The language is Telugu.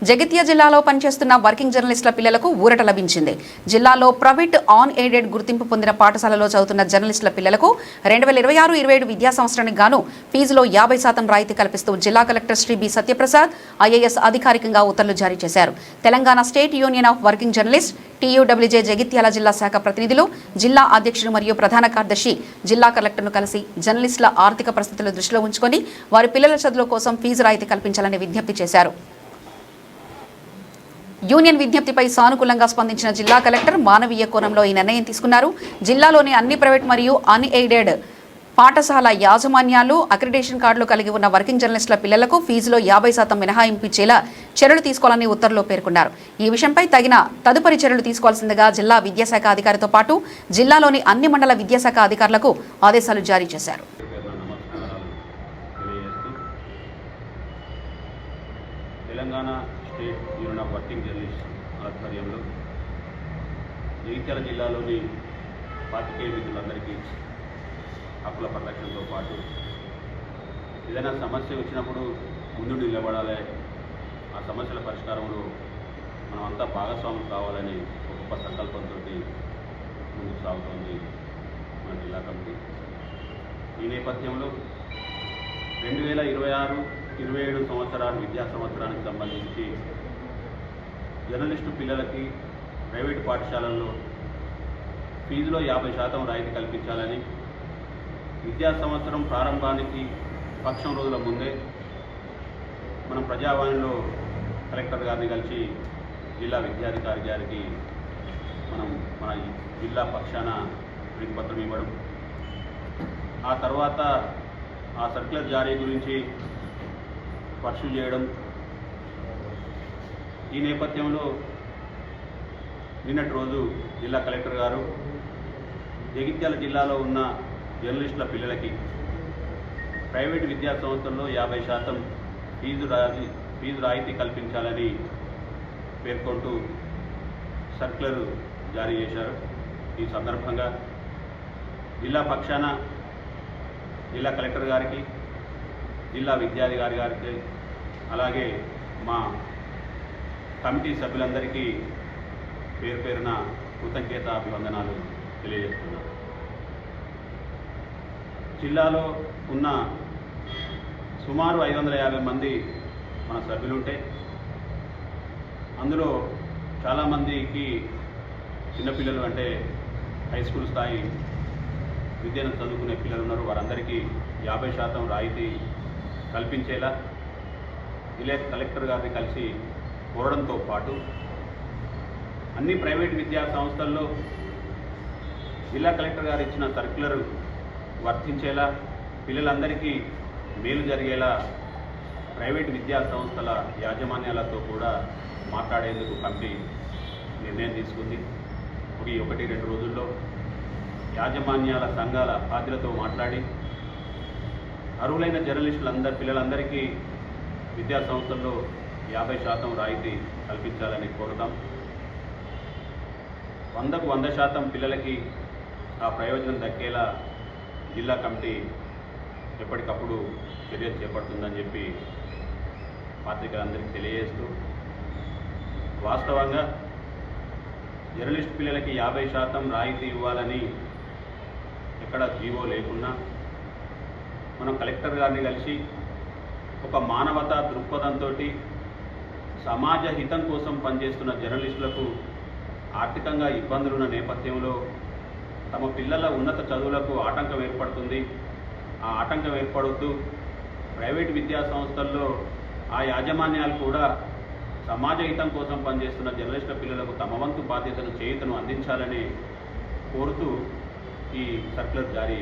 జగిత్యాల జిల్లాలో పనిచేస్తున్న వర్కింగ్ జర్నలిస్టుల పిల్లలకు ఊరట లభించింది. జిల్లాలో ప్రైవేట్ ఆన్ ఎయిడెడ్ గుర్తింపు పొందిన పాఠశాలలో చదువుతున్న జర్నలిస్టుల పిల్లలకు 2026-27 విద్యా సంవత్సరానికి గాను ఫీజులో 50% రాయితీ కల్పిస్తూ జిల్లా collector Shri B Satyaprasad IAS అధికారికంగా ఉత్తర్వులు జారీ చేశారు. Telangana state union of working journalist TUWJ Jagtial జిల్లా శాఖ ప్రతినిధులు, జిల్లా అధ్యక్షుడు మరియు ప్రధాన కార్యదర్శి జిల్లా కలెక్టర్ను కలిసి జర్నలిస్టుల ఆర్థిక పరిస్థితులు దృష్టిలో ఉంచుకొని వారి పిల్లల చదువుల కోసం ఫీజు రాయితీ కల్పించాలని విజ్ఞప్తి చేశారు. యూనియన్ విజ్ఞప్తిపై సానుకూలంగా స్పందించిన జిల్లా కలెక్టర్ మానవీయ కోణంలో ఈ నిర్ణయం తీసుకున్నారు. జిల్లాలోని అన్ని ప్రైవేట్ మరియు అన్ఎయిడెడ్ పాఠశాల యాజమాన్యాలు అక్రిడేషన్ కార్డులు కలిగి ఉన్న వర్కింగ్ జర్నలిస్టుల పిల్లలకు ఫీజులో 50% మినహాయింపు ఇచ్చేలా చర్యలు తీసుకోవాలని ఉత్తర్వులో పేర్కొన్నారు. ఈ విషయంపై తదుపరి చర్యలు తీసుకోవాల్సిందిగా జిల్లా విద్యాశాఖ అధికారితో పాటు జిల్లాలోని అన్ని మండల విద్యాశాఖ అధికారులకు ఆదేశాలు జారీ చేశారు. Telangana state union of working journalist ఆధ్వర్యంలో జగిత్యాల జిల్లాలోని పాత్రికేయ మిత్రులందరికీ హక్కుల పరిరక్షణతో పాటు ఏదైనా సమస్య వచ్చినప్పుడు ముందు నిలబడాలి, ఆ సమస్యల పరిష్కారంలో మనం అంతా భాగస్వాములు కావాలని ఒక గొప్ప సంకల్పంతో ముందుకు సాగుతోంది మన జిల్లా కమిటీ. ఈ నేపథ్యంలో 2026-27 సంవత్సరాలు విద్యా సంవత్సరానికి సంబంధించి జర్నలిస్టు పిల్లలకి ప్రైవేటు పాఠశాలల్లో ఫీజులో 50% రాయితీ కల్పించాలని విద్యా సంవత్సరం ప్రారంభానికి పక్షం రోజుల ముందే మనం ప్రజావాణిలో కలెక్టర్ గారిని కలిసి జిల్లా విద్యాధికారి గారికి మన జిల్లా పక్షాన వినతిపత్రం ఇవ్వడం, ఆ తర్వాత ఆ సర్క్యులర్ జారీ గురించి పర్సూ చేయడం. ఈ నేపథ్యంలో నిన్నటి రోజు జిల్లా కలెక్టర్ గారు జగిత్యాల జిల్లాలో ఉన్న జర్నలిస్టుల పిల్లలకి ప్రైవేటు విద్యా సంస్థల్లో 50% ఫీజు రాయితీ కల్పించాలని పేర్కొంటూ సర్క్యులర్ జారీ చేశారు. ఈ సందర్భంగా జిల్లా పక్షాన జిల్లా కలెక్టర్ గారికి, జిల్లా విద్యాధికారి గారికి, అలాగే మా కమిటీ సభ్యులందరికీ పేరు పేరున కృతజ్ఞత అభివందనాలు తెలియజేస్తున్నాను. జిల్లాలో ఉన్న సుమారు 550 మంది మన సభ్యులుంటే అందులో చాలామందికి చిన్నపిల్లలు అంటే హై స్కూల్ స్థాయి విద్యను చదువుకునే పిల్లలు ఉన్నారు. వారందరికీ 50% రాయితీ కల్పించేలా విలేజ్ కలెక్టర్ గారిని కలిసి కోరడంతో పాటు అన్ని ప్రైవేట్ విద్యా సంస్థల్లో జిల్లా కలెక్టర్ గారు ఇచ్చిన సర్క్యులర్ వర్తించేలా, పిల్లలందరికీ మేలు జరిగేలా ప్రైవేట్ విద్యా సంస్థల యాజమాన్యాలతో కూడా మాట్లాడేందుకు కమిటీ నిర్ణయం తీసుకుంది. 1-2 రోజుల్లో యాజమాన్యాల సంఘాల బాధ్యులతో మాట్లాడి అర్హులైన పిల్లలందరికీ విద్యా సంస్థల్లో 50% రాయితీ కల్పించాలని కోరుతాం. 100కు 100% పిల్లలకి ఆ ప్రయోజనం దక్కేలా జిల్లా కమిటీ ఎప్పటికప్పుడు చర్యలు చేపడుతుందని చెప్పి పాత్రికలందరికీ తెలియజేస్తూ, వాస్తవంగా జర్నలిస్ట్ పిల్లలకి 50% రాయితీ ఇవ్వాలని ఎక్కడ జీవో లేకున్నా మనం కలెక్టర్ గారిని కలిసి ఒక మానవతా దృక్పథంతో సమాజ హితం కోసం పనిచేస్తున్న జర్నలిస్టులకు ఆర్థికంగా ఇబ్బందులున్న నేపథ్యంలో తమ పిల్లల ఉన్నత చదువులకు ఆటంకం ఏర్పడుతుంది. ఆ ఆటంకం ఏర్పడుతూ ప్రైవేట్ విద్యా సంస్థల్లో ఆ యాజమాన్యాలు కూడా సమాజ హితం కోసం పనిచేస్తున్న జర్నలిస్టుల పిల్లలకు తమ వంతు బాధ్యతను చేయుతను అందించాలని కోరుతూ ఈ సర్క్యులర్ జారీ